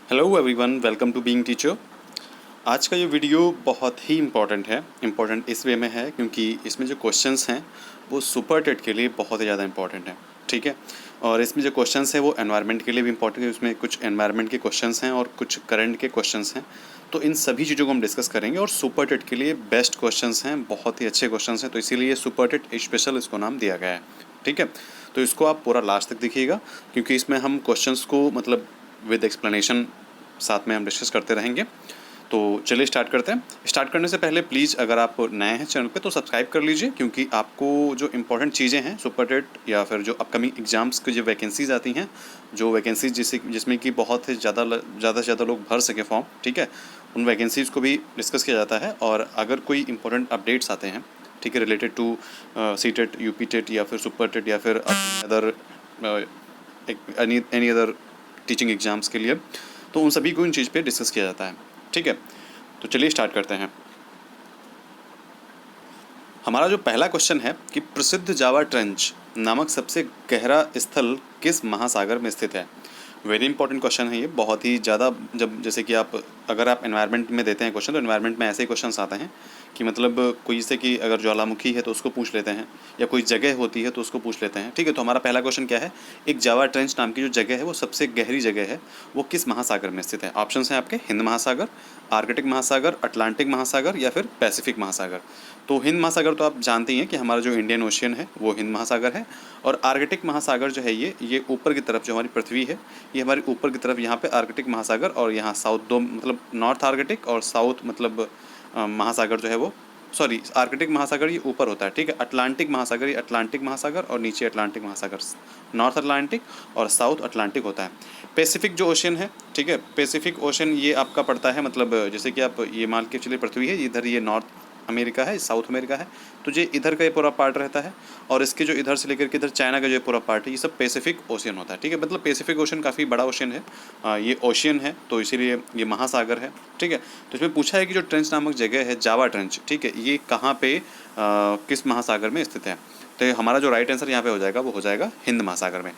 Hello everyone, welcome to being teacher. आज का ये वीडियो बहुत ही इम्पॉर्टेंट है। इम्पॉर्टेंट इस वे में है क्योंकि इसमें जो क्वेश्चंस हैं वो सुपर टेट के लिए बहुत ही ज़्यादा इम्पॉर्टेंट हैं। ठीक है, और इसमें जो क्वेश्चंस हैं वो एनवायरनमेंट के लिए भी इम्पॉर्टेंट है। उसमें कुछ एनवायरनमेंट के क्वेश्चंस हैं और कुछ करंट के क्वेश्चंस हैं। तो इन सभी चीज़ों को हम डिस्कस करेंगे और सुपर टेट के लिए बेस्ट क्वेश्चंस हैं, बहुत ही अच्छे क्वेश्चंस हैं। तो इसीलिए सुपर टेट स्पेशल इसको नाम दिया गया है। ठीक है, तो इसको आप पूरा लास्ट तक देखिएगा क्योंकि इसमें हम क्वेश्चंस को मतलब विद एक्सप्लेनेशन साथ में हम डिस्कस करते रहेंगे। तो चलिए स्टार्ट करते हैं। स्टार्ट करने से पहले प्लीज़ अगर आप नए हैं चैनल पे तो सब्सक्राइब कर लीजिए क्योंकि आपको जो इम्पोर्टेंट चीज़ें हैं सुपर टेट या फिर जो अपकमिंग एग्जाम्स की जो वैकेंसीज आती हैं, जो वैकेंसीज जिसमें कि बहुत ही ज़्यादा से ज़्यादा लोग भर सके फॉर्म, ठीक है, उन वैकेंसीज़ को भी डिस्कस किया जाता है। और अगर कोई इंपॉर्टेंट अपडेट्स आते हैं, ठीक है, related to C TET, UP TET या फिर सुपर टेट या फिर other any other teaching exams के लिए, तो उन सभी को इन चीज़ पे डिस्कस किया जाता है। ठीक है, तो चलिए स्टार्ट करते हैं। हमारा जो पहला क्वेश्चन है कि प्रसिद्ध जावा ट्रेंच नामक सबसे गहरा स्थल किस महासागर में स्थित है। वेरी इंपॉर्टेंट क्वेश्चन है ये, बहुत ही ज़्यादा। जब जैसे कि अगर आप एनवायरनमेंट में देते हैं क्वेश्चन, तो एनवायरनमेंट में ऐसे ही क्वेश्चन आते हैं कि मतलब कोई से कि अगर ज्वालामुखी है तो उसको पूछ लेते हैं, या कोई जगह होती है तो उसको पूछ लेते हैं। ठीक है, तो हमारा पहला क्वेश्चन क्या है, एक जावा ट्रेंच नाम की जो जगह है वो सबसे गहरी जगह है, वो किस महासागर में स्थित है। ऑप्शंस हैं आपके हिंद महासागर, आर्कटिक महासागर, अटलांटिक महासागर या फिर पैसिफिक महासागर। तो हिंद महासागर तो आप जानते ही हैं कि हमारा जो इंडियन ओशियन है वो हिंद महासागर है। और आर्कटिक महासागर जो है ये ऊपर की तरफ जो हमारी पृथ्वी है, ये हमारी ऊपर की तरफ यहाँ पे आर्कटिक महासागर, और यहाँ साउथ दो मतलब नॉर्थ आर्कटिक और साउथ मतलब महासागर जो है वो, सॉरी, आर्कटिक महासागर ये ऊपर होता है। ठीक है, अटलांटिक महासागर ये अटलांटिक महासागर और नीचे अटलांटिक महासागर, नॉर्थ अटलांटिक और साउथ अटलांटिक होता है। पैसिफिक जो ओशन है, ठीक है, पैसिफिक ओशन ये आपका पड़ता है मतलब जैसे कि आप ये मान के चलिए पृथ्वी है, इधर ये नॉर्थ अमेरिका है, साउथ अमेरिका है, तो ये इधर का ये पूरा पार्ट रहता है। और इसके जो इधर से लेकर के इधर चाइना का जो पूरा पार्ट है, ये सब पैसिफिक ओशियन होता है। ठीक है, मतलब पैसिफिक ओशन काफ़ी बड़ा ओशियन है, ये ओशियन है, तो इसीलिए ये महासागर है। ठीक है, तो इसमें पूछा है कि जो ट्रेंच नामक जगह है जावा ट्रेंच, ठीक है, ये कहाँ पे किस महासागर में स्थित है। तो हमारा जो राइट आंसर यहाँ पे हो जाएगा वो हो जाएगा हिंद महासागर में।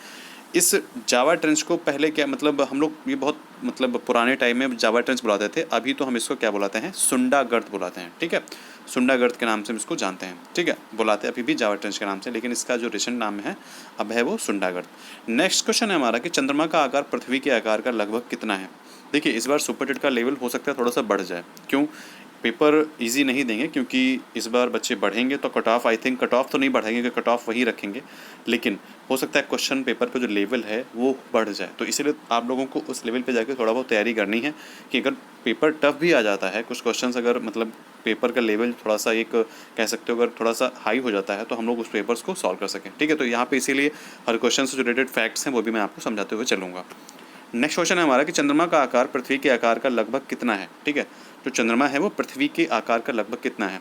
इस जावा ट्रेंच को पहले क्या मतलब हम लोग ये बहुत मतलब पुराने टाइम में जावा ट्रेंच बुलाते थे, अभी तो हम इसको क्या बुलाते हैं, सुंडा गर्त बुलाते हैं। ठीक है, सुंडा गर्त के नाम से हम इसको जानते हैं। ठीक है, बुलाते हैं अभी भी जावा ट्रेंच के नाम से, लेकिन इसका जो रिसेंट नाम है अब है वो सुंडा गर्त। नेक्स्ट क्वेश्चन है हमारा कि चंद्रमा का आकार पृथ्वी के आकार का लगभग कितना है। देखिए इस बार सुपर टेट का लेवल हो सकता है थोड़ा सा बढ़ जाए। क्यों? पेपर इजी नहीं देंगे क्योंकि इस बार बच्चे बढ़ेंगे तो cut off, I think cut off तो नहीं बढ़ाएंगे कि कट ऑफ वही रखेंगे, लेकिन हो सकता है क्वेश्चन पेपर पे जो लेवल है वो बढ़ जाए। तो इसीलिए आप लोगों को उस लेवल पे जाके थोड़ा बहुत तैयारी करनी है कि अगर पेपर टफ भी आ जाता है, कुछ क्वेश्चंस अगर मतलब पेपर का लेवल थोड़ा सा एक कह सकते हो अगर थोड़ा सा हाई हो जाता है तो हम लोग उस पेपर्स को सॉल्व कर सकें। ठीक है, तो यहाँ पे इसीलिए हर क्वेश्चन से जो रिलेटेड फैक्ट्स हैं वो भी मैं आपको समझाते हुए चलूँगा। नेक्स्ट क्वेश्चन है हमारा कि चंद्रमा का आकार पृथ्वी के आकार का लगभग कितना है। ठीक है, जो चंद्रमा है वो पृथ्वी के आकार का लगभग कितना है।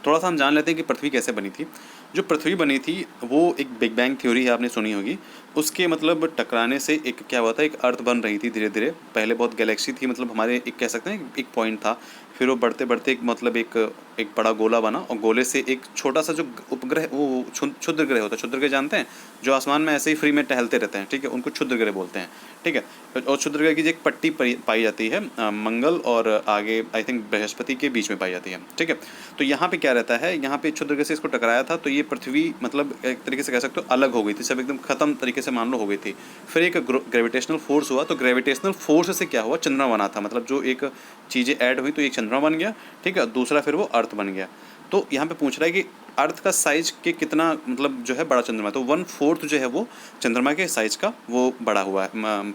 थोड़ा सा हम जान लेते हैं कि पृथ्वी कैसे बनी थी। जो पृथ्वी बनी थी वो एक बिग बैंग थ्योरी है, आपने सुनी होगी। उसके मतलब टकराने से एक क्या हुआ था, एक अर्थ बन रही थी धीरे धीरे। पहले बहुत गैलेक्सी थी, मतलब हमारे एक कह सकते हैं एक पॉइंट था, फिर वो बढ़ते बढ़ते एक मतलब एक बड़ा गोला बना, और गोले से एक छोटा सा जो उपग्रह, वो क्षुद्र ग्रह होता है। क्षुद्र ग्रह जानते हैं, जो आसमान में ऐसे ही फ्री में टहलते रहते हैं। ठीक है, उनको क्षुद्र ग्रह बोलते हैं। ठीक है, और क्षुद्र ग्रह की जो एक पट्टी पाई जाती है मंगल और आगे आई थिंक बृहस्पति के बीच में पाई जाती है। ठीक है, तो यहाँ पे क्या रहता है, यहाँ पे क्षुद्र ग्रह से इसको टकराया था तो ये पृथ्वी मतलब एक तरीके से कह सकते हो अलग हो गई थी, सब एकदम खत्म तरीके से मान लो हो गई थी। फिर एक ग्रेविटेशनल फोर्स हुआ, तो ग्रेविटेशनल फोर्स से क्या हुआ, चंद्रमा बना था। मतलब जो एक चीज़ें ऐड हुई तो एक चंद्रमा बन गया। ठीक है, दूसरा फिर वो अर्थ बन गया। तो यहाँ पे पूछ रहा है कि अर्थ का साइज के कितना मतलब जो है बड़ा चंद्रमा, तो 1/4 जो है वो चंद्रमा के साइज का वो बड़ा हुआ है।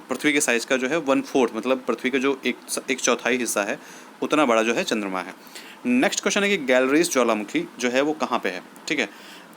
पृथ्वी के साइज का जो है 1/4 मतलब पृथ्वी का जो एक चौथाई हिस्सा है उतना बड़ा जो है चंद्रमा है। नेक्स्ट क्वेश्चन है कि गैलरीज ज्वालामुखी जो है वो कहाँ पे है। ठीक है,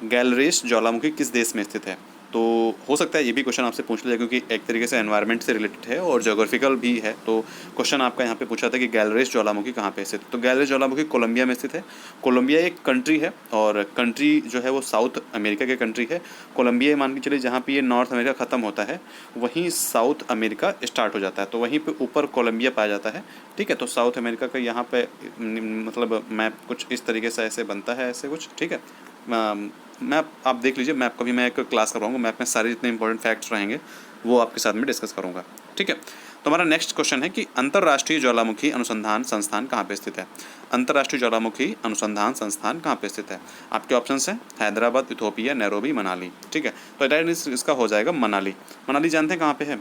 गैलरीज ज्वालामुखी किस देश में स्थित है। तो हो सकता है ये भी क्वेश्चन आपसे पूछ लिया क्योंकि एक तरीके से एनवायरनमेंट से रिलेटेड है और ज्योग्राफिकल भी है। तो क्वेश्चन आपका यहाँ पे पूछा था कि गैलरीज ज्वालामुखी कहाँ पे स्थित है। तो गैलरीज ज्वालामुखी कोलंबिया में स्थित है। कोलंबिया एक कंट्री है और कंट्री जो है वो साउथ अमेरिका के कंट्री है। कोलंबिया मान के चलिए जहाँ पे ये नॉर्थ अमेरिका ख़त्म होता है वहीं साउथ अमेरिका स्टार्ट हो जाता है, तो वहीं पे ऊपर कोलंबिया पाया जाता है। ठीक है, तो साउथ अमेरिका का यहाँ पे मतलब मैप कुछ इस तरीके से ऐसे बनता है, ऐसे कुछ। ठीक है, मैप आप देख लीजिए, मैप का भी मैं एक क्लास करवाऊँगा। मैप में सारे जितने इंपॉर्टेंट फैक्ट्स रहेंगे वो आपके साथ में डिस्कस करूँगा। ठीक है, तो हमारा नेक्स्ट क्वेश्चन है कि अंतर्राष्ट्रीय ज्वालामुखी अनुसंधान संस्थान कहाँ पे स्थित है। अंतर्राष्ट्रीय ज्वालामुखी अनुसंधान संस्थान कहाँ पे स्थित है। आपके ऑप्शंस हैं हैदराबाद, इथोपिया, नैरोबी, मनाली। ठीक है, तो राइट इसका हो जाएगा मनाली। मनाली जानते हैं कहाँ पे है।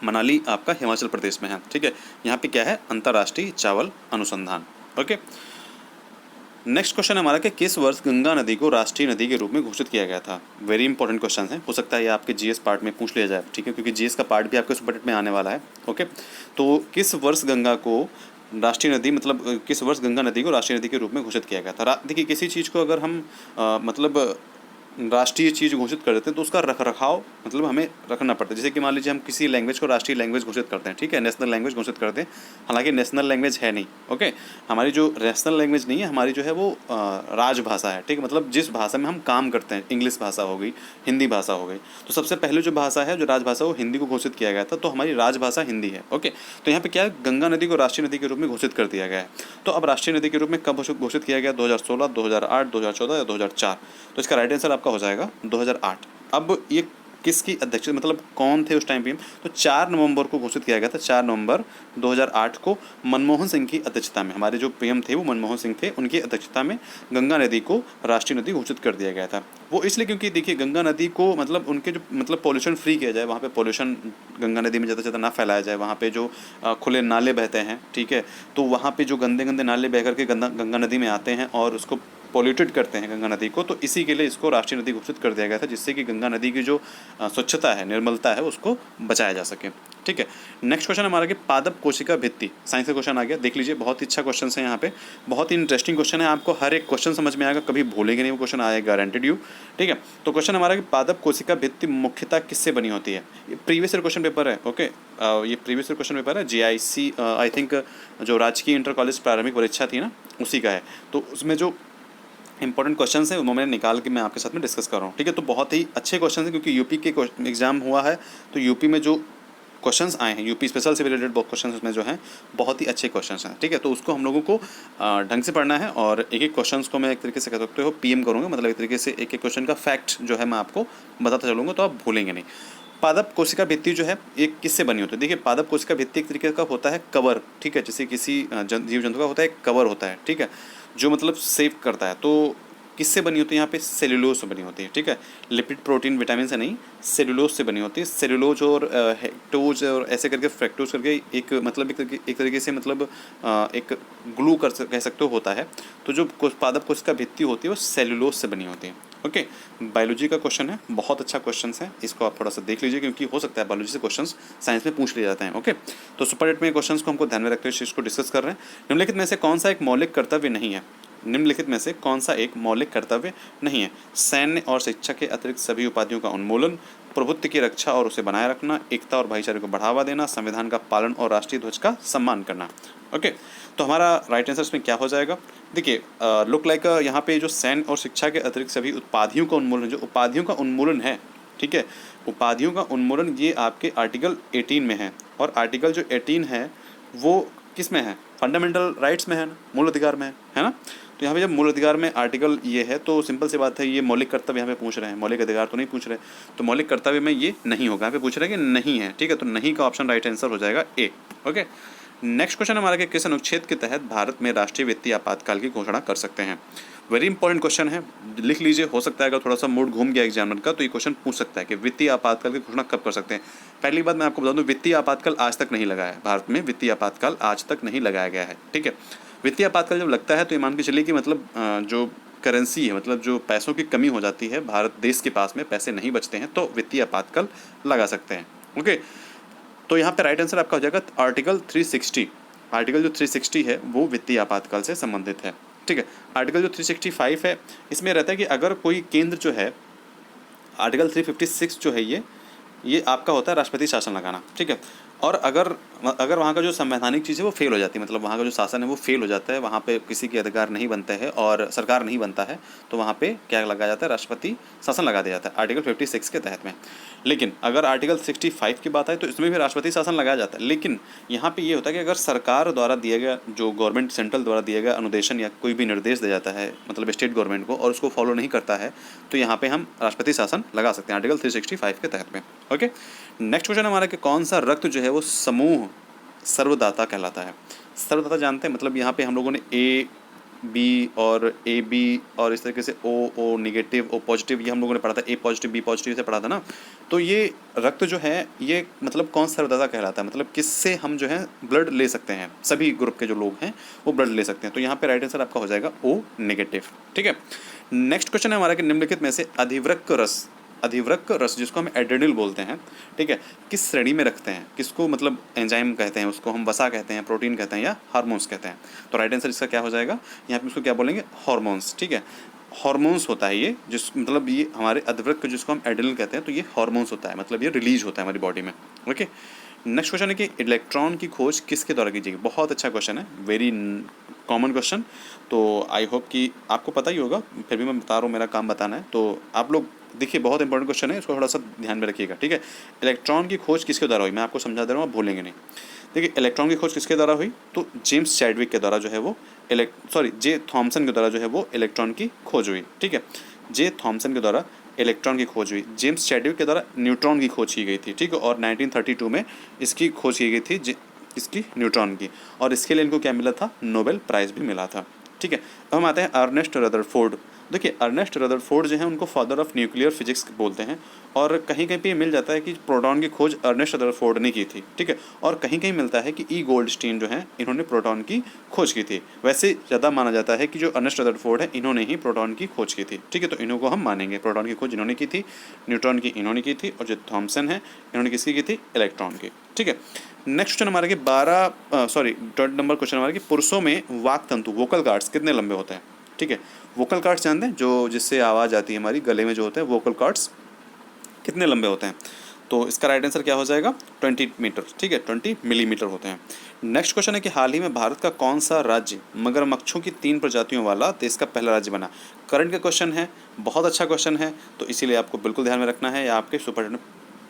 मनाली आपका हिमाचल प्रदेश में है। ठीक है, यहाँ पे क्या है, अंतर्राष्ट्रीय चावल अनुसंधान। ओके, नेक्स्ट क्वेश्चन हमारा कि किस वर्ष गंगा नदी को राष्ट्रीय नदी के रूप में घोषित किया गया था। वेरी इंपॉर्टेंट क्वेश्चन है, हो सकता है ये आपके जीएस पार्ट में पूछ लिया जाए। ठीक है, क्योंकि जीएस का पार्ट भी आपके सुपर टेट में आने वाला है। ओके, तो किस वर्ष गंगा को राष्ट्रीय नदी, मतलब किस वर्ष गंगा नदी को राष्ट्रीय नदी के रूप में घोषित किया गया था। देखिए, किसी चीज़ को अगर हम मतलब राष्ट्रीय चीज़ घोषित कर देते हैं तो उसका रख रखाव मतलब हमें रखना पड़ता है। जैसे कि मान लीजिए हम किसी लैंग्वेज को राष्ट्रीय लैंग्वेज घोषित करते हैं, ठीक है, नेशनल लैंग्वेज घोषित करते हैं, हालांकि नेशनल लैंग्वेज है नहीं। ओके, हमारी जो नेशनल लैंग्वेज नहीं है, हमारी जो है वो राजभाषा है। ठीक है, मतलब जिस भाषा में हम काम करते हैं, इंग्लिश भाषा हो गई, हिंदी भाषा हो गई। तो सबसे पहले जो भाषा है, जो राजभाषा, वो हिंदी को घोषित किया गया था, तो हमारी राजभाषा हिंदी है। ओके, तो यहाँ पे क्या है, गंगा नदी को राष्ट्रीय नदी के रूप में घोषित कर दिया गया है। तो अब राष्ट्रीय नदी के रूप में कब घोषित किया गया, 2016, 2008, 2014 या 2004। तो इसका राइट आंसर आपका हो जाएगा 2008। अब ये किसकी अध्यक्षता, मतलब कौन थे उस टाइम पीएम, तो 4 नवंबर को घोषित किया गया था। 4 नवंबर 2008 को मनमोहन सिंह की अध्यक्षता में, हमारे जो पीएम थे वो मनमोहन सिंह थे, उनकी अध्यक्षता में गंगा नदी को राष्ट्रीय नदी घोषित कर दिया गया था। वो इसलिए क्योंकि देखिए, गंगा नदी को मतलब उनके जो मतलब पॉल्यूशन फ्री किया जाए, वहाँ पे पॉल्यूशन गंगा नदी में ज़्यादा से ज़्यादा ना फैलाया जाए। वहाँ पे जो खुले नाले बहते हैं, ठीक है, तो वहाँ पे जो गंदे गंदे नाले बह करके गंगा नदी में आते हैं और उसको पॉल्यूटेड करते हैं गंगा नदी को, तो इसी के लिए इसको राष्ट्रीय नदी घोषित कर दिया गया था, जिससे कि गंगा नदी की जो स्वच्छता है, निर्मलता है, उसको बचाया जा सके। ठीक है, नेक्स्ट क्वेश्चन हमारा कि पादप कोशिका भित्ति, साइंस का क्वेश्चन आ गया। देख लीजिए, बहुत ही अच्छा क्वेश्चन है यहाँ पे, बहुत ही इंटरेस्टिंग क्वेश्चन है। आपको हर एक क्वेश्चन समझ में आएगा, कभी भूलेंगे नहीं वो क्वेश्चन, आएगा गारंटेड यू। ठीक है, तो क्वेश्चन हमारा कि पादप कोशिका भित्ति मुख्यतः किससे बनी होती है। ये प्रीवियस ईयर क्वेश्चन पेपर है। ओके, ये प्रीवियस ईयर क्वेश्चन पेपर है, GIC आई थिंक, जो राजकीय इंटर कॉलेज प्रारंभिक परीक्षा थी ना, उसी का है। तो उसमें जो इंपॉर्टेंट क्वेश्चन है वो मैंने निकाल के मैं आपके साथ में डिस्कस कर रहा हूँ। ठीक है, तो बहुत ही अच्छे क्वेश्चन हैं, क्योंकि यूपी के एग्जाम हुआ है, तो यूपी में जो क्वेश्चंस आए हैं, यूपी स्पेशल से रिलेटेड क्वेश्चन उसमें जो हैं बहुत ही अच्छे क्वेश्चंस हैं। ठीक है, तो उसको हम लोगों को ढंग से पढ़ना है, और एक एक क्वेश्चंस को मैं एक तरीके से कह सकते हो PM करूँगा, मतलब एक तरीके से एक एक क्वेश्चन का फैक्ट जो है मैं आपको बताता चलूँगा, तो आप भूलेंगे नहीं। पादप कोशिका भित्ति जो है एक किससे बनी होती है। देखिए, पादप कोशिका भित्ति एक तरीके का होता है कवर। ठीक है, जैसे किसी जीव जंतु का होता है एक कवर होता है, ठीक है, जो मतलब सेव करता है। तो किससे बनी होती है, यहाँ पे सेल्यूलोज से बनी होती है। ठीक है, लिपिड, प्रोटीन, विटामिन से नहीं, सेल्यूलोज से बनी होती है। सेल्यूलोज और हेक्टोज और ऐसे करके फ्रैक्टोज करके एक मतलब एक तरीके से मतलब एक ग्लू कह सकते हो होता है। तो जो पादप कोशिका भित्ति होती है वो सेल्यूलोज से बनी होती है। ओके, बायोलॉजी का क्वेश्चन है, बहुत अच्छा क्वेश्चन है, इसको आप थोड़ा सा देख लीजिए, क्योंकि हो सकता है बायोलॉजी से क्वेश्चन साइंस में पूछ लिए जाते हैं। ओके, तो सुपर एट में क्वेश्चन को हमको ध्यान में रखते हुए इस चीज़ को डिस्कस कर रहे हैं। निम्नलिखित में से कौन सा एक मौलिक कर्तव्य नहीं है। निम्नलिखित में से कौन सा एक मौलिक कर्तव्य नहीं है। सैन्य और शिक्षा के अतिरिक्त सभी उपाधियों का उन्मूलन, प्रभुत्व की रक्षा और उसे बनाए रखना, एकता और भाईचारे को बढ़ावा देना, संविधान का पालन और राष्ट्रीय ध्वज का सम्मान करना। ओके, तो हमारा राइट आंसर इसमें क्या हो जाएगा। देखिए, लुक लाइक यहाँ पे जो सैन्य और शिक्षा के अतिरिक्त सभी उपाधियों का उन्मूलन, जो उपाधियों का उन्मूलन है, ठीक है, उपाधियों का उन्मूलन ये आपके आर्टिकल 18 में है। और आर्टिकल जो 18 है वो किस में है, फंडामेंटल राइट्स में है ना, मूल अधिकार में है ना। तो यहाँ पे जब मूल अधिकार में आर्टिकल ये है, तो सिंपल सी बात है, ये मौलिक कर्तव्य यहाँ पे पूछ रहे हैं, मौलिक अधिकार तो नहीं पूछ रहे। तो मौलिक कर्तव्य में ये नहीं होगा, यहाँ पे पूछ रहे हैं कि नहीं है। ठीक है, तो नहीं का ऑप्शन राइट आंसर हो जाएगा A। ओके, नेक्स्ट क्वेश्चन हमारा कि किस अनुच्छेद के तहत भारत में राष्ट्रीय वित्तीय आपातकाल की घोषणा कर सकते हैं। वेरी इंपॉर्टेंट क्वेश्चन है, लिख लीजिए। हो सकता है अगर थोड़ा सा मूड घूम गया एग्जामिनर का, तो ये क्वेश्चन पूछ सकता है कि वित्तीय आपातकाल की घोषणा कब कर सकते हैं। पहली बात मैं आपको बता दूं, वित्तीय आपातकाल आज तक नहीं लगा है भारत में, वित्तीय आपातकाल आज तक नहीं लगाया गया है। ठीक है, वित्तीय आपातकाल जब लगता है तो ये मान के चलिए कि मतलब जो करेंसी है, मतलब जो पैसों की कमी हो जाती है, भारत देश के पास में पैसे नहीं बचते हैं, तो वित्तीय आपातकाल लगा सकते हैं। ओके, तो यहाँ पे राइट आंसर आपका हो जाएगा आर्टिकल 360। आर्टिकल जो 360 है वो वित्तीय आपातकाल से संबंधित है। ठीक है, आर्टिकल जो 365 है इसमें रहता है कि अगर कोई केंद्र जो है, आर्टिकल 356 जो है ये आपका होता है राष्ट्रपति शासन लगाना। ठीक है, और अगर वहाँ का जो संवैधानिक चीज़ है वो फेल हो जाती है, मतलब वहाँ का जो शासन है वो फेल हो जाता है, वहाँ पे किसी के अधिकार नहीं बनते हैं और सरकार नहीं बनता है, तो वहाँ पे क्या लगाया जाता है, राष्ट्रपति शासन लगा दिया जाता है आर्टिकल 56 के तहत में। लेकिन अगर आर्टिकल 65 की बात है तो इसमें भी राष्ट्रपति शासन लगाया जाता है। लेकिन यहाँ पे ये होता है कि अगर सरकार द्वारा दिया गया, जो गवर्नमेंट सेंट्रल द्वारा दिया गया अनुदेशन या कोई भी निर्देश दिया जाता है, मतलब स्टेट गवर्नमेंट को, और उसको फॉलो नहीं करता है, तो यहाँ पे हम राष्ट्रपति शासन लगा सकते हैं आर्टिकल 365 के तहत में। ओके, नेक्स्ट क्वेश्चन हमारा कि कौन सा रक्त जो है वो समूह सर्वदाता कहलाता है। सर्वदाता जानते हैं, मतलब यहाँ पे हम लोगों ने ए बी और ए बी और इस तरीके से ओ नेगेटिव ओ पॉजिटिव, ये हम लोगों ने पढ़ा था, ए पॉजिटिव बी पॉजिटिव से पढ़ा था ना। तो ये रक्त जो है ये मतलब कौन सा सर्वदाता कहलाता है, मतलब किससे हम जो है ब्लड ले सकते हैं, सभी ग्रुप के जो लोग हैं वो ब्लड ले सकते हैं। तो यहाँ पे राइट आंसर आपका हो जाएगा ओ नेगेटिव। ठीक है, नेक्स्ट क्वेश्चन है हमारा कि निम्नलिखित में से अधिवृक्क रस जिसको हम एड्रेनल बोलते हैं, ठीक है, किस श्रेणी में रखते हैं, किसको मतलब एंजाइम कहते हैं, उसको हम वसा कहते हैं, प्रोटीन कहते हैं या हार्मोन्स कहते हैं। तो राइट आंसर इसका क्या हो जाएगा, यहाँ पे उसको क्या बोलेंगे, हार्मोन्स। ठीक है, हार्मोन्स होता है ये, जिस मतलब ये हमारे अधिवृक्क जिसको हम एड्रेनल कहते हैं, तो ये हार्मोन्स होता है, मतलब ये रिलीज होता है हमारी बॉडी में। ओके, नेक्स्ट क्वेश्चन है कि इलेक्ट्रॉन की खोज किसके द्वारा की जाएगी। बहुत अच्छा क्वेश्चन है, वेरी कॉमन क्वेश्चन। तो आई होप कि आपको पता ही होगा, फिर भी मैं बता रहा हूँ, मेरा काम बताना है। तो आप लोग देखिए, बहुत इंपॉर्टेंट क्वेश्चन है, इसको थोड़ा सा ध्यान में रखिएगा। ठीक है, इलेक्ट्रॉन की खोज किसके द्वारा हुई, मैं आपको समझा दे रहा हूँ, आप भूलेंगे नहीं। देखिए, इलेक्ट्रॉन की खोज किसके द्वारा हुई, तो जेम्स चैडविक के द्वारा जो है वो जे थॉमसन के द्वारा जो है वो इलेक्ट्रॉन की खोज हुई। ठीक है, जे थॉमसन के द्वारा इलेक्ट्रॉन की खोज हुई। जेम्स चैडविक के द्वारा न्यूट्रॉन की खोज की गई थी। ठीक है, और 1932 में इसकी खोज की गई थी, इसकी न्यूट्रॉन की, और इसके लिए इनको क्या मिला था, नोबेल प्राइज़ भी मिला था। ठीक है, अब हम आते हैं अर्नेस्ट रदरफोर्ड। देखिए, अर्नेस्ट रदरफोर्ड जो है उनको फादर ऑफ न्यूक्लियर फिजिक्स बोलते हैं, और कहीं कहीं पे ये मिल जाता है कि प्रोटॉन की खोज अर्नेस्ट रदरफोर्ड ने की थी। ठीक है, और कहीं कहीं मिलता है कि ई गोल्डस्टीन जो है इन्होंने प्रोटॉन की खोज की थी। वैसे ज़्यादा माना जाता है कि जो अर्नेस्ट रदरफोर्ड है इन्होंने ही प्रोटॉन की खोज की थी। ठीक है, तो इन्हों को हम मानेंगे, प्रोटॉन की खोज इन्होंने की थी, न्यूट्रॉन की इन्होंने की थी, और जो थॉमसन है इन्होंने किसकी की थी, इलेक्ट्रॉन की। ठीक है, नेक्स्ट क्वेश्चन हमारे कि 12 नंबर क्वेश्चन हमारे कि पुरुषों में वाक तंतु वोकल कार्ड्स कितने लंबे होते हैं। ठीक है, वोकल कार्ड्स जानते हैं, जो जिससे आवाज़ आती है हमारी गले में जो होते हैं, वोकल कार्ड्स कितने लंबे होते हैं। तो इसका राइट आंसर क्या हो जाएगा, 20 मीटर। ठीक है, 20 मिलीमीटर होते हैं। नेक्स्ट क्वेश्चन है कि हाल ही में भारत का कौन सा राज्य मगरमच्छों की 3 प्रजातियों वाला देश का पहला राज्य बना। करंट का क्वेश्चन है, बहुत अच्छा क्वेश्चन है, तो इसीलिए आपको बिल्कुल ध्यान में रखना है, या आपके सुपर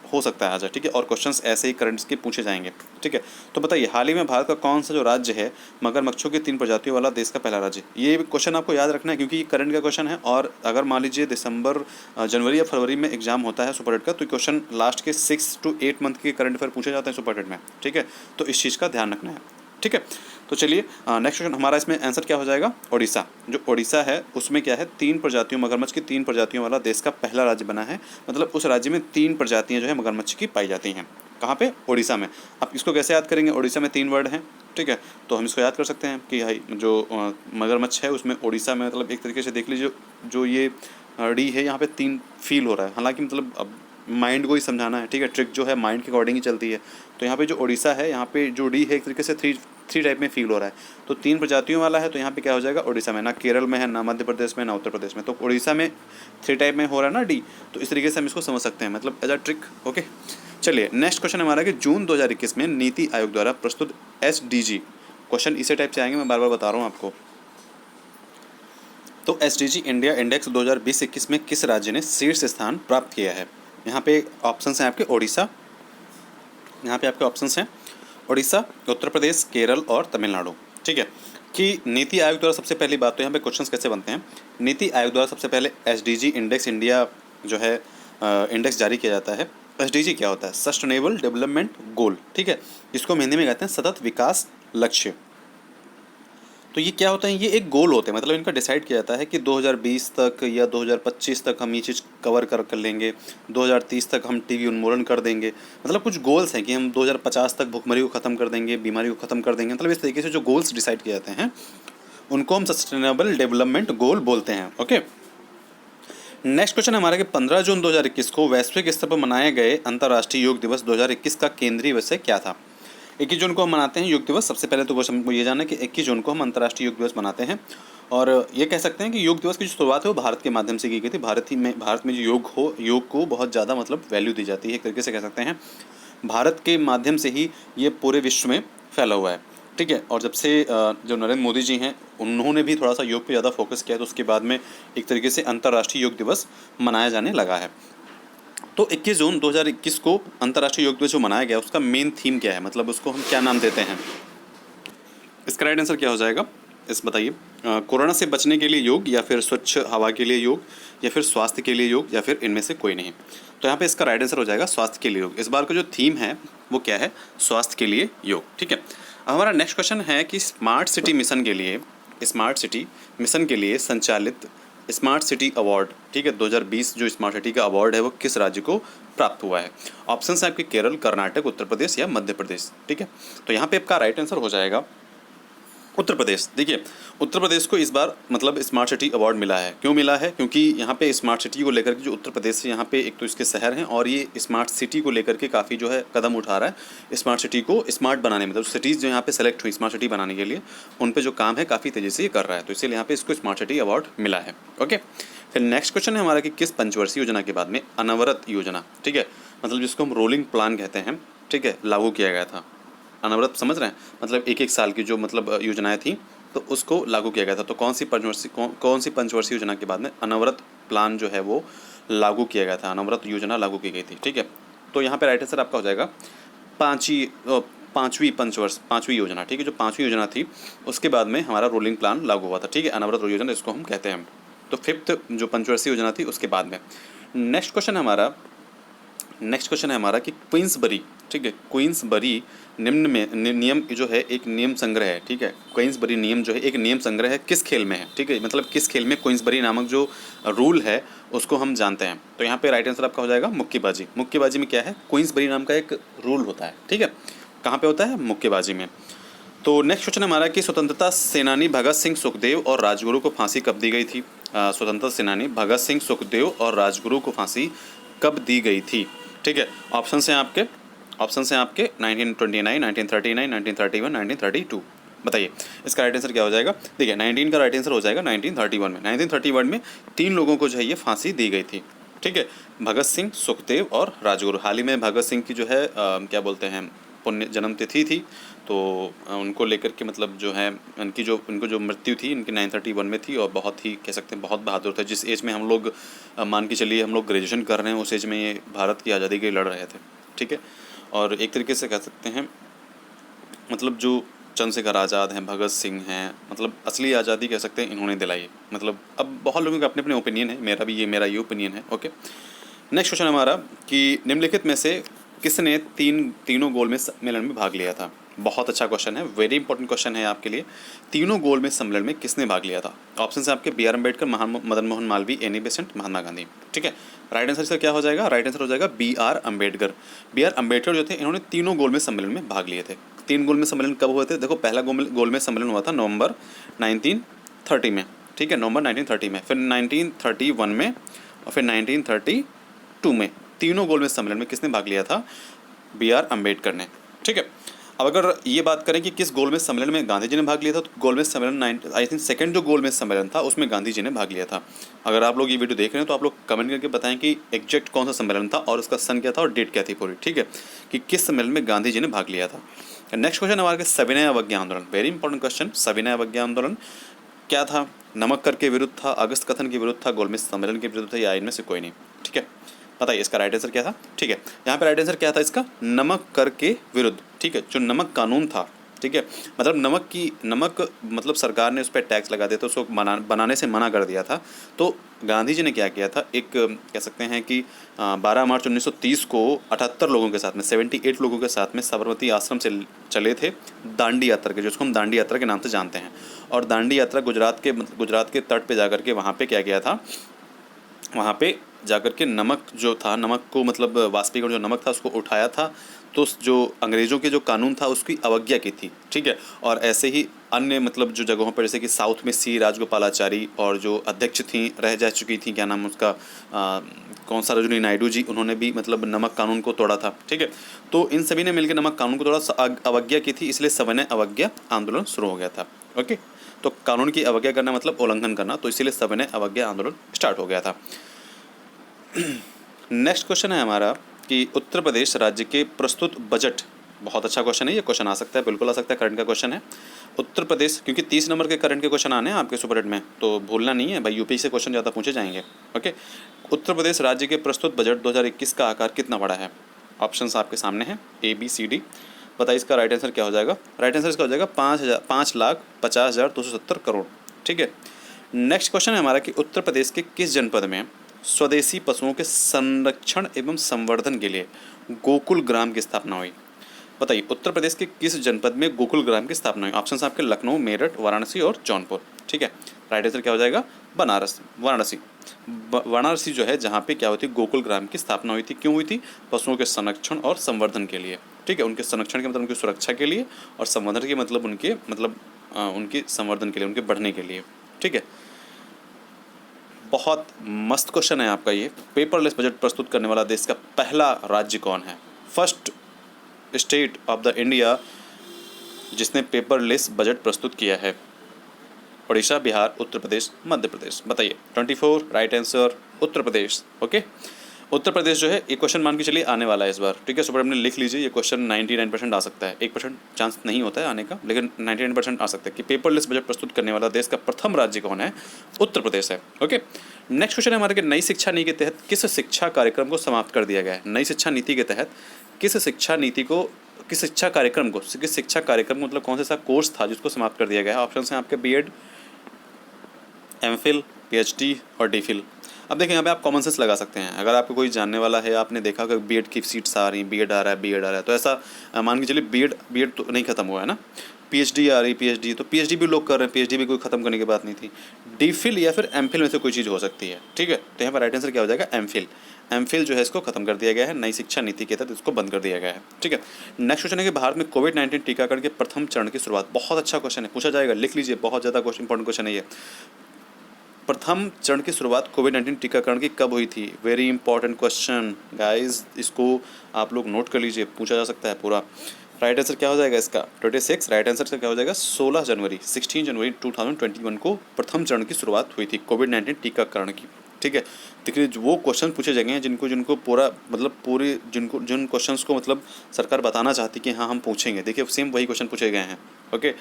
हो सकता है आ जाए। ठीक है, और क्वेश्चंस ऐसे ही करंट्स के पूछे जाएंगे। ठीक है, तो बताइए हाल ही में भारत का कौन सा जो राज्य है मगरमच्छों की 3 प्रजातियों वाला देश का पहला राज्य। ये क्वेश्चन आपको याद रखना है, क्योंकि ये करंट का क्वेश्चन है, और अगर मान लीजिए जनवरी या फरवरी में एग्जाम होता है सुपर का, तो क्वेश्चन लास्ट के 6 to 8 मंथ के करंट अफेयर पूछे जाते हैं सुपर में। ठीक है, तो इस चीज़ का ध्यान रखना है। ठीक है, तो चलिए नेक्स्ट क्वेश्चन हमारा इसमें आंसर क्या हो जाएगा, ओडिशा। जो ओडिशा है उसमें क्या है, 3 प्रजातियों मगरमच्छ की 3 प्रजातियों वाला देश का पहला राज्य बना है। मतलब उस राज्य में 3 प्रजातियां जो है मगरमच्छ की पाई जाती हैं। कहाँ पे, ओडिशा में। आप इसको कैसे याद करेंगे, ओडिशा में 3 वर्ड हैं। ठीक है, तो हम इसको याद कर सकते हैं कि भाई जो मगरमच्छ है उसमें ओडिशा में, मतलब एक तरीके से देख लीजिए, जो ये डी है यहाँ पे 3 फील हो रहा है, हालांकि मतलब अब माइंड को ही समझाना है। ठीक है, ट्रिक जो है माइंड के अकॉर्डिंग ही चलती है। तो यहाँ पे जो ओडिशा है, यहाँ पे जो डी है एक तरीके से थ्री टाइप में फील हो रहा है, तो 3 प्रजातियों वाला है, तो यहाँ पे क्या हो जाएगा, ओडिशा में। ना केरल में है, ना मध्य प्रदेश में, ना उत्तर प्रदेश में, तो ओडिशा में 3 टाइप में हो रहा है ना डी, तो इस तरीके से हम इसको समझ सकते हैं, मतलब एज अ ट्रिक। ओके, चलिए नेक्स्ट क्वेश्चन हमारा कि जून 2021 में नीति आयोग द्वारा प्रस्तुत SDG, क्वेश्चन इसी टाइप से आएंगे, मैं बार बार बता रहा हूँ आपको। तो SDG इंडिया इंडेक्स 2020-21 में किस राज्य ने शीर्ष स्थान प्राप्त किया है। यहाँ पे ऑप्शंस हैं आपके, ओडिशा, यहाँ पे आपके ऑप्शंस हैं ओडिशा, उत्तर प्रदेश, केरल और तमिलनाडु। ठीक है, कि नीति आयोग द्वारा सबसे पहली बात, तो यहाँ पे क्वेश्चंस कैसे बनते हैं। नीति आयोग द्वारा सबसे पहले SDG इंडेक्स इंडिया जो है इंडेक्स जारी किया जाता है। SDG क्या होता है, सस्टेनेबल डेवलपमेंट गोल। ठीक है, इसको हम हिंदी में कहते हैं सतत विकास लक्ष्य। तो ये क्या होता है, ये एक गोल होते हैं, मतलब इनका डिसाइड किया जाता है कि 2020 तक या 2025 तक हम ये चीज़ कवर कर लेंगे, 2030 तक हम टीबी उन्मूलन कर देंगे। मतलब कुछ गोल्स हैं कि हम 2050 तक भुखमरी को ख़त्म कर देंगे, बीमारी को ख़त्म कर देंगे। मतलब इस तरीके से जो गोल्स डिसाइड किए जाते हैं उनको हम सस्टेनेबल डेवलपमेंट गोल बोलते हैं। ओके, नेक्स्ट क्वेश्चन हमारा कि 15 जून 2021 को वैश्विक स्तर पर मनाए गए अंतर्राष्ट्रीय योग दिवस 2021 का केंद्रीय विषय क्या था। 21 जून को हम मनाते हैं योग दिवस। सबसे पहले तो बस हमको ये जानना है कि 21 जून को हम अंतर्राष्ट्रीय योग दिवस मनाते हैं, और ये कह सकते हैं कि योग दिवस की जो शुरुआत है वो भारत के माध्यम से की गई थी। भारत में जो योग को बहुत ज़्यादा मतलब वैल्यू दी जाती है, एक तरीके से कह सकते हैं भारत के माध्यम से ही ये पूरे विश्व में फैला हुआ है। ठीक है, और जब से जो नरेंद्र मोदी जी हैं उन्होंने भी थोड़ा सा योग पे ज़्यादा फोकस किया, तो उसके बाद में एक तरीके से अंतर्राष्ट्रीय योग दिवस मनाया जाने लगा है। तो 21 जून 2021 को अंतर्राष्ट्रीय योग दिवस जो मनाया गया उसका मेन थीम क्या है, मतलब उसको हम क्या नाम देते हैं। इसका राइट आंसर क्या हो जाएगा, इस बताइए कोरोना से बचने के लिए योग, या फिर स्वच्छ हवा के लिए योग, या फिर स्वास्थ्य के लिए योग, या फिर इनमें से कोई नहीं। तो यहाँ पे इसका राइट आंसर हो जाएगा स्वास्थ्य के लिए योग। इस बार का जो थीम है वो क्या है? स्वास्थ्य के लिए योग। ठीक है, अब हमारा नेक्स्ट क्वेश्चन है कि स्मार्ट सिटी मिशन के लिए संचालित स्मार्ट सिटी अवार्ड, ठीक है, 2020 जो स्मार्ट सिटी का अवार्ड है वो किस राज्य को प्राप्त हुआ है? ऑप्शन है आपके केरल, कर्नाटक, उत्तर प्रदेश या मध्य प्रदेश। ठीक है, तो यहाँ पे आपका राइट आंसर हो जाएगा उत्तर प्रदेश। देखिए, उत्तर प्रदेश को इस बार मतलब स्मार्ट सिटी अवार्ड मिला है। क्यों मिला है? क्योंकि यहाँ पे स्मार्ट सिटी को लेकर के जो उत्तर प्रदेश से यहाँ पे एक तो इसके शहर हैं, और ये स्मार्ट सिटी को लेकर के काफ़ी जो है कदम उठा रहा है स्मार्ट सिटी को स्मार्ट बनाने में। मतलब सिटीज़ जो यहाँ पे सेलेक्ट हुई स्मार्ट सिटी बनाने के लिए, उन पे जो काम है काफ़ी तेज़ी से ये कर रहा है, तो इसलिए यहाँ पे इसको स्मार्ट सिटी अवार्ड मिला है। ओके, फिर नेक्स्ट क्वेश्चन है हमारा कि किस पंचवर्षीय योजना के बाद में अनवरत योजना, ठीक है, मतलब जिसको हम रोलिंग प्लान कहते हैं, ठीक है, लागू किया गया था। अनवरत समझ रहे हैं, मतलब एक साल की जो मतलब योजनाएं थी, तो उसको लागू किया गया था। तो कौन सी पंचवर्षीय योजना के बाद में अनवरत प्लान जो है वो लागू किया गया था, अनवरत योजना लागू की गई थी। ठीक है, तो यहाँ पे राइट आंसर आपका हो जाएगा पाँचवीं योजना। ठीक है, जो पाँचवीं योजना थी उसके बाद में हमारा रोलिंग प्लान लागू हुआ था। ठीक है, अनवरत योजना इसको हम कहते हैं। तो फिफ्थ जो पंचवर्षीय योजना थी उसके बाद में। नेक्स्ट क्वेश्चन है हमारा कि क्वींसबरी, ठीक है, क्वींसबरी निम्न में नियम जो है एक नियम संग्रह है। ठीक है, क्वींसबरी नियम जो है एक नियम संग्रह है, किस खेल में है? ठीक है, मतलब किस खेल में क्वींसबरी नामक जो रूल है उसको हम जानते हैं। तो यहाँ पे राइट आंसर आपका हो जाएगा मुक्केबाजी। मुक्केबाजी में क्या है? क्वींसबरी नाम का एक रूल होता है। ठीक है, कहाँ पे होता है? मुक्केबाजी में। तो नेक्स्ट क्वेश्चन हमारा कि स्वतंत्रता सेनानी भगत सिंह सुखदेव और राजगुरु को फांसी कब दी गई थी? स्वतंत्रता सेनानी भगत सिंह सुखदेव और राजगुरु को फांसी कब दी गई थी? ठीक है, ऑप्शन हैं आपके 1929, 1939, 1931, 1932। बताइए इसका राइट आंसर क्या हो जाएगा? देखिए 19 का राइट आंसर हो जाएगा 1931 में। 1931 में 3 लोगों को जो है ये फांसी दी गई थी। ठीक है, भगत सिंह, सुखदेव और राजगुरु। हाल ही में भगत सिंह की जो है क्या बोलते हैं पुण्य जन्म तिथि थी, तो उनको लेकर के मतलब जो है उनको जो मृत्यु थी इनकी 931 में थी, और बहुत ही कह सकते हैं बहुत बहादुर थे। जिस एज में हम लोग मान के चलिए हम लोग ग्रेजुएशन कर रहे हैं, उस एज में ये भारत की आज़ादी के लिए लड़ रहे थे। ठीक है, और एक तरीके से कह सकते हैं मतलब जो चंद्रशेखर आज़ाद हैं, भगत सिंह हैं, मतलब असली आज़ादी कह सकते हैं इन्होंने दिलाई। मतलब अब बहुत लोगों के अपने अपने ओपिनियन है, मेरा ये ओपिनियन है। ओके, नेक्स्ट क्वेश्चन हमारा कि निम्नलिखित में से किसने तीनों गोलमेज सम्मेलन में भाग लिया था? बहुत अच्छा क्वेश्चन है, वेरी इंपॉर्टेंट क्वेश्चन है आपके लिए। तीनों गोलमेज सम्मेलन में किसने भाग लिया था? ऑप्शन है आपके B R Ambedkar, Madan Mohan Malaviya, Annie Besant, Mahatma Gandhi. ठीक है, राइट आंसर इसका क्या हो जाएगा? राइट आंसर हो जाएगा B R Ambedkar. B R Ambedkar जो थे इन्होंने तीनों गोलमेज सम्मेलन में भाग लिए थे। 3 गोलमेज सम्मेलन कब हुए थे? देखो, पहला गोलमेज सम्मेलन हुआ था नवंबर 1930 में। ठीक है, नवंबर 1930 में, फिर 1931 में, और फिर 1932 में। तीनों गोलमेज सम्मेलन में किसने भाग लिया था? बी आर अम्बेडकर ने। ठीक है, अब अगर ये बात करें कि किस गोलमेज सम्मेलन में गांधी जी ने भाग लिया था, तो गोलमेज सम्मेलन आई थिंक सेकंड जो गोलमेज सम्मेलन था उसमें गांधी जी ने भाग लिया था। अगर आप लोग ये वीडियो देख रहे हैं तो आप लोग कमेंट करके बताएं कि एग्जैक्ट कौन सा सम्मेलन था और उसका सन क्या था और डेट क्या थी पूरी। ठीक है, कि किस सम्मेलन में गांधी जी ने भाग लिया था। नेक्स्ट क्वेश्चन हमारे सविनय अवज्ञा आंदोलन, वेरी इंपॉर्टेंट क्वेश्चन। सविनय अवज्ञा आंदोलन क्या था? नमक कर के विरुद्ध था, अगस्त कथन के विरुद्ध था, गोलमेज सम्मेलन के विरुद्ध था, या इनमें से कोई नहीं? ठीक है, बताइए इसका राइट आंसर क्या था? ठीक है, यहाँ पे राइट आंसर क्या था इसका? नमक कर के विरुद्ध। ठीक है, जो नमक कानून था, ठीक है, मतलब नमक मतलब सरकार ने उस पर टैक्स लगा दिया था, उसको बनाने से मना कर दिया था। तो गांधी जी ने क्या किया था, एक कह सकते हैं कि 12 मार्च 1930 को 78 लोगों के साथ में 78 लोगों के साथ में साबरमती आश्रम से चले थे दांडी यात्रा के, जिसको हम दांडी यात्रा के नाम से जानते हैं। और दांडी यात्रा गुजरात के तट पे जाकर के वहाँ पे क्या किया था, वहाँ पे जाकर के नमक जो था, नमक को मतलब वाष्पीकरण जो नमक था उसको उठाया था। तो जो अंग्रेज़ों के जो कानून था उसकी अवज्ञा की थी। ठीक है, और ऐसे ही अन्य मतलब जो जगहों पर जैसे कि साउथ में सी राजगोपालाचारी और जो अध्यक्ष थी रह जा चुकी थी, क्या नाम उसका कौन सा, रजनी नायडू जी, उन्होंने भी मतलब नमक कानून को तोड़ा था। ठीक है, तो इन सभी ने मिलकर नमक कानून को तोड़ा, अवज्ञा की थी, इसलिए सविनय अवज्ञा आंदोलन शुरू हो गया था। ओके, तो कानून की अवज्ञा करना मतलब उल्लंघन करना, तो इसीलिए सविनय अवज्ञा आंदोलन स्टार्ट हो गया था। नेक्स्ट क्वेश्चन है हमारा कि उत्तर प्रदेश राज्य के प्रस्तुत बजट, बहुत अच्छा क्वेश्चन है, ये क्वेश्चन आ सकता है, बिल्कुल आ सकता है, करंट का क्वेश्चन है। उत्तर प्रदेश, क्योंकि 30 नंबर के करंट के क्वेश्चन आने हैं आपके सुपर हिट में, तो भूलना नहीं है भाई, यूपी से क्वेश्चन ज़्यादा पूछे जाएंगे। ओके, उत्तर प्रदेश राज्य के प्रस्तुत बजट 2021 का आकार कितना बड़ा है? ऑप्शंस आपके सामने हैं, A B C D। बताइए इसका राइट आंसर क्या हो जाएगा। राइट आंसर इसका हो जाएगा 5,50,270 करोड़। ठीक है। नेक्स्ट क्वेश्चन है हमारा कि उत्तर प्रदेश के किस जनपद में स्वदेशी पशुओं के संरक्षण एवं संवर्धन के लिए गोकुल ग्राम की स्थापना हुई। बताइए उत्तर प्रदेश के किस जनपद में गोकुल ग्राम की स्थापना हुई। ऑप्शन आपके लखनऊ, मेरठ, वाराणसी और जौनपुर। ठीक है। राइट आंसर क्या हो जाएगा, बनारस, वाराणसी। वाराणसी जो है जहाँ पे क्या होती है, गोकुल ग्राम की स्थापना हुई थी। क्यों हुई थी, पशुओं के संरक्षण और संवर्धन के लिए। ठीक है। उनके संरक्षण के मतलब उनकी सुरक्षा के लिए, और संवर्धन के मतलब उनके संवर्धन के लिए, उनके बढ़ने के लिए। ठीक है। बहुत मस्त क्वेश्चन है आपका ये। पेपरलेस बजट प्रस्तुत करने वाला देश का पहला राज्य कौन है। First state of the India जिसने पेपरलेस बजट प्रस्तुत किया है। उड़ीसा, बिहार, उत्तर प्रदेश, मध्य प्रदेश। बताइए 24 right answer Uttar Pradesh. Okay. Uttar Pradesh जो है ये क्वेश्चन मान के चलिए आने वाला है इस बार। ठीक है। सुपर अपने लिख लीजिए, ये क्वेश्चन 99% आ सकता है। 1% चांस नहीं होता है आने का, लेकिन 99% आ सकता है कि पेपरलेस बजट प्रस्तुत करने वाला देश का प्रथम राज्य कौन है, उत्तर प्रदेश है। ओके। नेक्स्ट क्वेश्चन है हमारे कि नई शिक्षा नीति के तहत किस शिक्षा कार्यक्रम को समाप्त कर दिया गया है। नई शिक्षा नीति के तहत किस शिक्षा कार्यक्रम को मतलब कौन सा कोर्स था जिसको समाप्त कर दिया गया है। ऑप्शन हैं आपके बीएड, एमफिल, पीएचडी और डीफिल। अब देखिए यहाँ पे आप कॉमन सेंस लगा सकते हैं। अगर आपको कोई जानने वाला है, आपने देखा कि बीएड की सीट्स आ रही हैं, बीएड आ रहा है, तो ऐसा मान के चलिए बीएड तो नहीं खत्म हुआ है ना, पीएचडी आ रही, पीएचडी तो पीएचडी भी लोग कर रहे हैं, पीएचडी भी कोई खत्म करने की बात नहीं थी। डीफिल या फिर एमफिल में से कोई चीज़ हो सकती है। ठीक है। तो यहाँ पर राइट आंसर क्या हो जाएगा, एमफिल। एमफिल जो है इसको खत्म कर दिया गया है, नई शिक्षा नीति के तहत इसको बंद कर दिया गया है। ठीक है। नेक्स्ट क्वेश्चन है कि भारत में कोविड-19 टीकाकरण के प्रथम चरण की शुरुआत। बहुत अच्छा क्वेश्चन है, पूछा जाएगा, लिख लीजिए, बहुत ज़्यादा इंपॉर्टेंट क्वेश्चन है ये। प्रथम चरण की शुरुआत कोविड-19 टीकाकरण की कब हुई थी। वेरी इंपॉर्टेंट क्वेश्चन गाइस, इसको आप लोग नोट कर लीजिए, पूछा जा सकता है पूरा। राइट आंसर क्या हो जाएगा इसका 26। राइट आंसर से क्या हो जाएगा 16 जनवरी 2021 को प्रथम चरण की शुरुआत हुई थी कोविड-19 टीकाकरण की। ठीक है। देखिए वो क्वेश्चन पूछे जाएंगे हैं जिनको पूरा मतलब पूरे जिन क्वेश्चंस को मतलब सरकार बताना चाहती कि हाँ हम पूछेंगे। देखिए सेम वही क्वेश्चन पूछे गए हैं। ओके।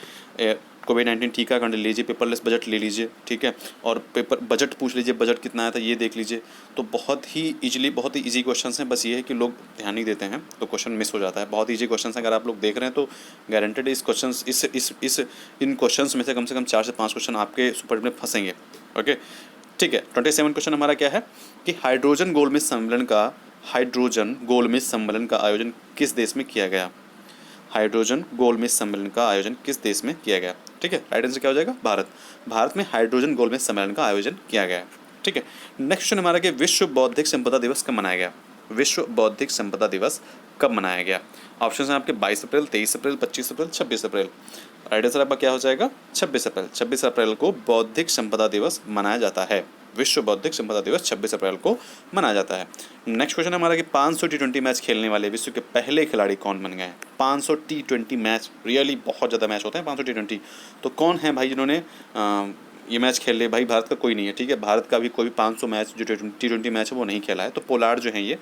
कोविड-19 टीकाकरण ले लीजिए, पेपरलेस बजट ले लीजिए। ठीक है। और पेपर बजट पूछ लीजिए, बजट कितना आया था ये देख लीजिए। तो बहुत ही ईजी क्वेश्चंस हैं। बस ये है कि लोग ध्यान नहीं देते हैं तो क्वेश्चन मिस हो जाता है। बहुत ईजी क्वेश्चंस हैं, अगर आप लोग देख रहे हैं तो गारंटेड इन क्वेश्चन में से कम 4 से 5 क्वेश्चन आपके सुपर में फंसेंगे। ओके। ठीक है। 27 क्वेश्चन हमारा क्या है कि हाइड्रोजन गोलमेज सम्मेलन का आयोजन किस देश में किया गया। हाइड्रोजन गोलमेज सम्मेलन का आयोजन किस देश में किया गया। ठीक है। राइट आंसर क्या हो जाएगा, भारत में हाइड्रोजन गोलमेज सम्मेलन का आयोजन किया गया। ठीक है। नेक्स्ट क्वेश्चन हमारा कि विश्व बौद्धिक संपदा दिवस कब मनाया गया। विश्व बौद्धिक संपदा दिवस कब मनाया गया। ऑप्शन हैं आपके 22 अप्रैल, 23 अप्रैल, 25 अप्रैल, 26 अप्रैल। राइट आंसर आपका क्या हो जाएगा 26 अप्रैल। 26 अप्रैल को बौद्धिक संपदा दिवस मनाया जाता है। विश्व बौद्धिक संपदा दिवस 26 अप्रैल को मनाया जाता है। नेक्स्ट क्वेश्चन हमारा कि 500 टी20 मैच खेलने वाले विश्व के पहले खिलाड़ी कौन बन गए हैं। 500 टी20 मैच, रियली बहुत ज़्यादा मैच होते हैं 500 टी20। तो कौन है भाई जिन्होंने ये मैच खेल ले। भाई भारत का कोई नहीं है। ठीक है। भारत का भी कोई भी 500 मैच जो टी20 मैच है वो नहीं खेला है। तो पोलार्ड जो है ये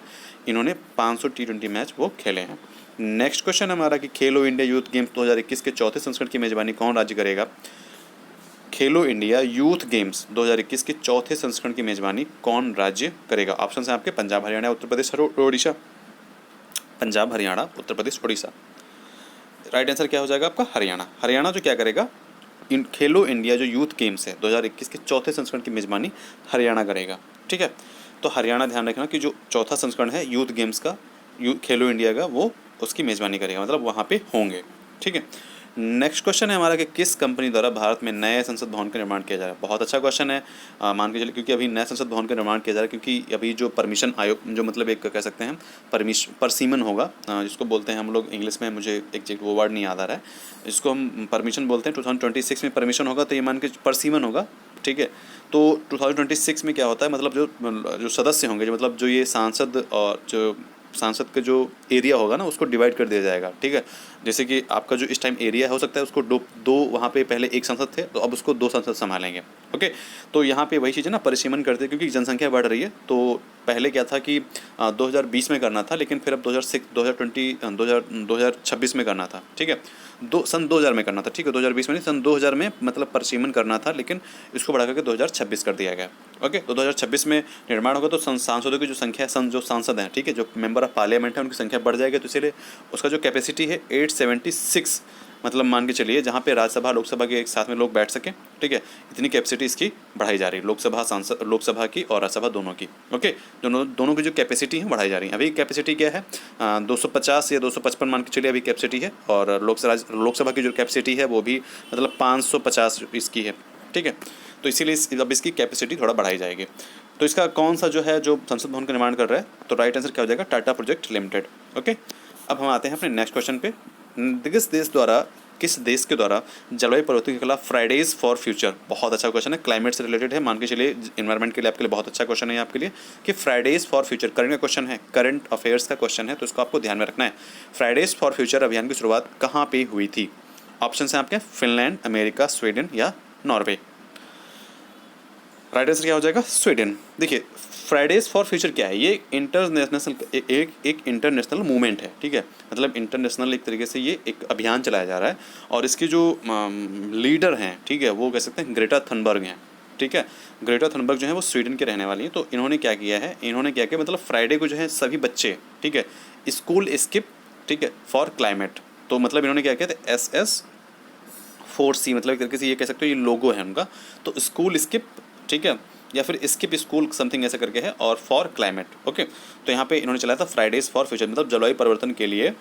इन्होंने 500 टी20 मैच वो खेले हैं। नेक्स्ट क्वेश्चन हमारा कि खेलो इंडिया यूथ गेम्स 2021 के चौथे संस्करण की मेजबानी कौन राज्य करेगा। खेलो इंडिया यूथ गेम्स 2021 के चौथे संस्करण की मेजबानी कौन राज्य करेगा। ऑप्शन हैं आपके पंजाब, हरियाणा, उत्तर प्रदेश, उड़ीसा। पंजाब, हरियाणा, उत्तर प्रदेश, उड़ीसा। राइट आंसर क्या हो जाएगा आपका हरियाणा। हरियाणा जो क्या करेगा, इन खेलो इंडिया जो यूथ गेम्स है 2021 के चौथे संस्करण की मेजबानी हरियाणा करेगा। ठीक है। तो हरियाणा ध्यान रखना कि जो चौथा संस्करण है यूथ गेम्स का, खेलो इंडिया का, वो उसकी मेजबानी करेगा, मतलब वहाँ पे होंगे। ठीक है। नेक्स्ट क्वेश्चन है हमारा कि किस कंपनी द्वारा भारत में नए संसद भवन का निर्माण किया जा रहा है। बहुत अच्छा क्वेश्चन है, मान के चलिए, क्योंकि अभी नए संसद भवन का निर्माण किया जा रहा है, क्योंकि अभी जो परमिशन आयोग जो मतलब एक कह सकते हैं परसीमन होगा, जिसको बोलते हैं हम लोग इंग्लिश में, मुझे एग्जैक्ट वो वर्ड नहीं याद आ रहा है, इसको हम परमिशन बोलते हैं। 2026 में परमिशन होगा, तो ये मान के परसीमन होगा। ठीक है। तो 2026 में क्या होता है, मतलब जो सदस्य होंगे, जो मतलब जो ये सांसद और जो सांसद का जो एरिया होगा ना, उसको डिवाइड कर दिया जाएगा। ठीक है। जैसे कि आपका जो इस टाइम एरिया हो सकता है उसको दो वहाँ पे पहले एक सांसद थे, तो अब उसको 2 सांसद संभालेंगे। ओके। तो यहाँ पे वही चीज़ है ना, परिसीमन करते हैं क्योंकि जनसंख्या बढ़ रही है। तो पहले क्या था कि 2020 में करना था, लेकिन फिर अब 2026 में करना था, ठीक है। सन 2000 में करना था, ठीक है, 2020 में नहीं, सन 2000 में मतलब परिसीमन करना था, लेकिन इसको बढ़ा करके 2026 कर दिया गया। ओके, तो 2026 में निर्माण होगा तो सांसदों की जो संख्या है, जो सांसद हैं, ठीक है, जो मेंबर ऑफ पार्लियामेंट है, उनकी संख्या बढ़ जाएगी। तो इसीलिए उसका जो कैपेसिटी है 876, मतलब मान के चलिए जहाँ पे राज्यसभा लोकसभा के एक साथ में लोग बैठ सकें, ठीक है, इतनी कैपेसिटी इसकी बढ़ाई जा रही है, लोकसभा की और राज्यसभा दोनों की। ओके, दोनों की जो कैपेसिटी है बढ़ाई जा रही है। अभी कैपेसिटी क्या है, 250 या 255 मान के चलिए अभी कैपेसिटी है, और लोकसभा की जो कैपेसिटी है वो भी मतलब 550 इसकी है, ठीक है। तो इसीलिए अब इसकी कैपेसिटी थोड़ा बढ़ाई जाएगी। तो इसका कौन सा जो है जो संसद भवन का निर्माण कर रहा है, तो राइट आंसर क्या हो जाएगा, टाटा प्रोजेक्ट लिमिटेड। ओके, अब हम आते हैं अपने नेक्स्ट क्वेश्चन पे। किस देश के द्वारा जलवायु परिवर्तन के खिलाफ फ्राइडेज फॉर फ्यूचर, बहुत अच्छा क्वेश्चन है, क्लाइमेट से रिलेटेड है, मान के चलिए एनवायरनमेंट के लिए आपके लिए बहुत अच्छा क्वेश्चन है आपके लिए, कि फ्राइडेज फॉर फ्यूचर करंट का क्वेश्चन है, करंट अफेयर्स का क्वेश्चन है, तो इसको आपको ध्यान में रखना है। फ्राइडेज फॉर फ्यूचर अभियान की शुरुआत कहाँ पे हुई थी? ऑप्शन है आपके फिनलैंड, अमेरिका, स्वीडन या नॉर्वे। राइट आंसर क्या हो जाएगा, स्वीडन। देखिए, फ्राइडेज फॉर फ्यूचर क्या है, ये इंटरनेशनल एक इंटरनेशनल मूवमेंट है, ठीक है, मतलब इंटरनेशनल एक तरीके से ये एक अभियान चलाया जा रहा है, और इसके जो लीडर हैं, ठीक है, वो कह सकते हैं ग्रेटा थनबर्ग हैं, ठीक है। ग्रेटा थनबर्ग जो है वो स्वीडन के रहने वाली हैं। तो इन्होंने क्या किया है, इन्होंने क्या किया, मतलब फ्राइडे को जो है सभी बच्चे, ठीक है, स्कूल स्किप, ठीक है, फॉर क्लाइमेट। तो मतलब इन्होंने क्या किया था, SS4C, मतलब एक तरीके से ये कह सकते हो ये लोगो है उनका। तो स्कूल स्किप, ठीक है, या फिर स्किप स्कूल समथिंग ऐसा करके है, और फॉर क्लाइमेट। ओके, तो यहाँ पे इन्होंने चलाया था फ्राइडेज फॉर फ्यूचर, मतलब जलवायु परिवर्तन के लिए,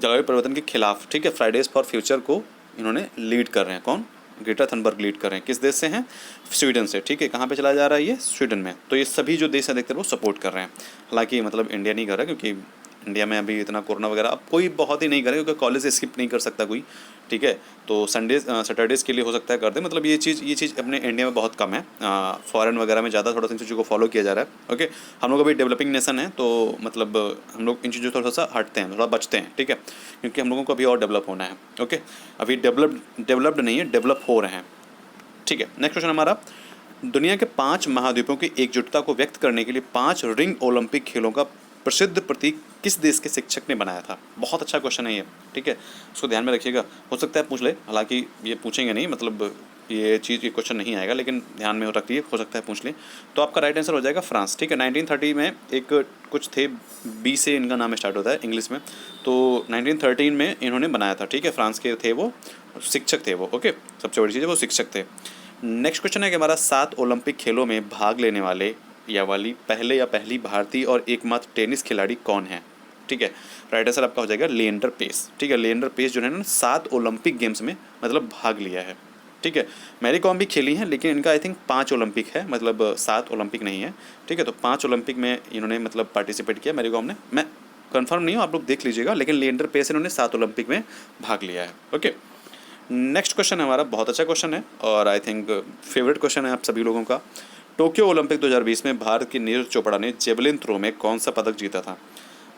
जलवायु परिवर्तन के खिलाफ, ठीक है, फ्राइडेज फॉर फ्यूचर को इन्होंने लीड कर रहे हैं। कौन? ग्रेटा थनबर्ग लीड कर रहे हैं। किस देश से हैं? स्वीडन से, ठीक है। कहाँ पे चलाया जा रहा है ये? स्वीडन में। तो ये सभी जो देश हैं देखते हैं वो सपोर्ट कर रहे हैं। हालांकि मतलब इंडिया नहीं कर रहा, क्योंकि इंडिया में अभी इतना कोरोना वगैरह अब कोई बहुत ही नहीं करे, क्योंकि कॉलेज स्किप नहीं कर सकता कोई, ठीक है। तो सैटरडेज़ के लिए हो सकता है कर दे, मतलब ये चीज़ अपने इंडिया में बहुत कम है। फॉरेन वगैरह में ज़्यादा थोड़ा सा इन चीज़ों को फॉलो किया जा रहा है। ओके, हम लोग अभी डेवलपिंग नेशन है, तो मतलब हम लोग इन चीज़ों थोड़ा सा हटते हैं, थोड़ा बचते हैं, ठीक है, क्योंकि हम लोगों को अभी और डेवलप होना है। ओके, अभी डेवलप्ड नहीं है, डेवलप हो रहे हैं, ठीक है। नेक्स्ट क्वेश्चन हमारा, दुनिया के 5 महाद्वीपों की एकजुटता को व्यक्त करने के लिए 5 रिंग ओलंपिक खेलों का प्रसिद्ध प्रतीक किस देश के शिक्षक ने बनाया था? बहुत अच्छा क्वेश्चन है ये, ठीक है, उसको ध्यान में रखिएगा। हो सकता है पूछ ले, हालांकि ये पूछेंगे नहीं, मतलब ये क्वेश्चन नहीं आएगा, लेकिन ध्यान में रखिए, हो सकता है पूछ लें। तो आपका राइट आंसर हो जाएगा फ्रांस, ठीक है। 1930 में एक कुछ थे, बी से इनका नाम स्टार्ट होता है इंग्लिश में, तो 1913 में इन्होंने बनाया था, ठीक है। फ्रांस के थे वो, शिक्षक थे वो। ओके, सबसे बड़ी चीज़ है वो शिक्षक थे। नेक्स्ट क्वेश्चन है कि हमारा 7 ओलंपिक खेलों में भाग लेने वाले या वाली पहली भारतीय और एकमात्र टेनिस खिलाड़ी कौन है? ठीक है, राइट आंसर आपका हो जाएगा लिएंडर पेस, ठीक है। लिएंडर पेस जो है ना 7 ओलंपिक गेम्स में मतलब भाग लिया है, ठीक है। मैरी कॉम भी खेली हैं, लेकिन इनका आई थिंक 5 ओलंपिक है, मतलब 7 ओलंपिक नहीं है, ठीक है। तो 5 ओलंपिक में इन्होंने मतलब पार्टिसिपेट किया मैरी कॉम ने, मैं कंफर्म नहीं हूँ, आप लोग देख लीजिएगा, लेकिन लिएंडर पेस इन्होंने 7 ओलंपिक में भाग लिया है। ओके, नेक्स्ट क्वेश्चन हमारा बहुत अच्छा क्वेश्चन है, और आई थिंक फेवरेट क्वेश्चन है आप सभी लोगों का। टोक्यो ओलंपिक 2020 में भारत की नीरज चोपड़ा ने जेवलिन थ्रो में कौन सा पदक जीता था?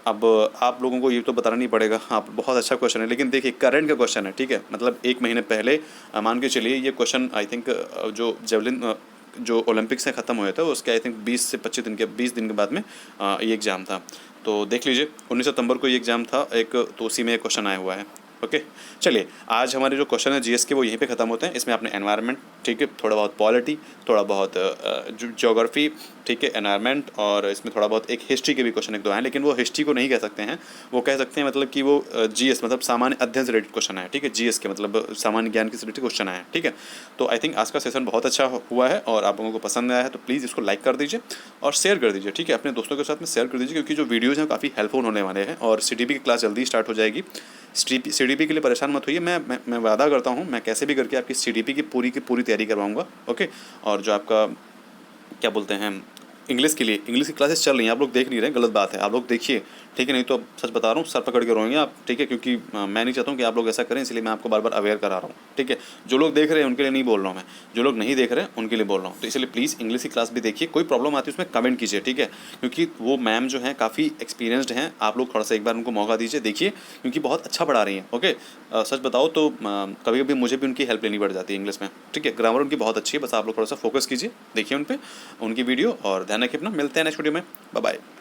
अब आप लोगों को ये तो बताना नहीं पड़ेगा, आप बहुत अच्छा क्वेश्चन है, लेकिन देखिए करंट का क्वेश्चन है, ठीक है, मतलब 1 महीने पहले मान के चलिए ये क्वेश्चन आई थिंक जो जेवलिन जो ओलंपिक से ख़त्म हुआ था उसके आई थिंक 20 दिन के बाद में ये एग्ज़ाम था। तो देख लीजिए 19 सितंबर को ये एग्ज़ाम था एक, तो उसी में क्वेश्चन आया हुआ है। ओके, चलिए आज हमारे जो क्वेश्चन है जीएस के वो यहीं पे ख़त्म होते हैं। इसमें आपने एनवायरनमेंट, ठीक है, थोड़ा बहुत पॉलिटी, थोड़ा बहुत ज्योग्राफी, ठीक है, एनवायरनमेंट, और इसमें थोड़ा बहुत एक हिस्ट्री के भी क्वेश्चन एक दो आए, लेकिन वो हिस्ट्री को नहीं कह सकते हैं, वो कह सकते हैं मतलब कि वो जीएस मतलब सामान्य अध्ययन से रिलेटेड क्वेश्चन है, ठीक है, जीएस के मतलब सामान्य ज्ञान के से रिलेटेड क्वेश्चन आए, ठीक है। तो आई थिंक आज का सेशन बहुत अच्छा हुआ है, और आप लोगों को पसंद आया है तो प्लीज़ इसको लाइक कर दीजिए और शेयर कर दीजिए, ठीक है, अपने दोस्तों के साथ में शेयर कर दीजिए, क्योंकि जो वीडियोज़ हैं काफ़ी हेल्पफुल होने वाले हैं। और सीडीपी की क्लास जल्दी स्टार्ट हो जाएगी। सीडीपी के लिए परेशान मत होइए, मैं वादा करता हूँ मैं कैसे भी करके आपकी सीडीपी की पूरी तैयारी करवाऊँगा। ओके, और जो आपका क्या बोलते हैं इंग्लिश के लिए, इंग्लिश की क्लासेस चल रही हैं, आप लोग देख नहीं रहे, गलत बात है, आप लोग देखिए, ठीक है, नहीं तो सच बता रहा हूँ सर पकड़ के रोएंगे आप, ठीक है, क्योंकि मैं नहीं चाहता हूँ कि आप लोग ऐसा करें, इसलिए मैं आपको बार बार अवेयर करा रहा हूँ, ठीक है। जो लोग देख रहे हैं उनके लिए नहीं बोल रहा हूँ मैं, जो लोग नहीं देख रहे हैं उनके लिए बोल रहा हूँ। तो इसलिए प्लीज़ इंग्लिश की क्लास भी देखिए, कोई प्रॉब्लम आती है उसमें कमेंट कीजिए, ठीक है, क्योंकि वो मैम जो हैं काफ़ी एक्सपीरियंस्ड हैं, आप लोग थोड़ा सा एक बार उनको मौका दीजिए, देखिए, क्योंकि बहुत अच्छा पढ़ा रही हैं। ओके, सच बताओ तो कभी कभी मुझे भी उनकी हेल्प लेनी पड़ जाती है इंग्लिश में, ठीक है। ग्रामर उनकी बहुत अच्छी है, बस आप लोग थोड़ा सा फोकस कीजिए, देखिए उन पर उनकी वीडियो, और ध्यान रखिए अपना। मिलते हैं नेक्स्ट वीडियो में, बाय बाय।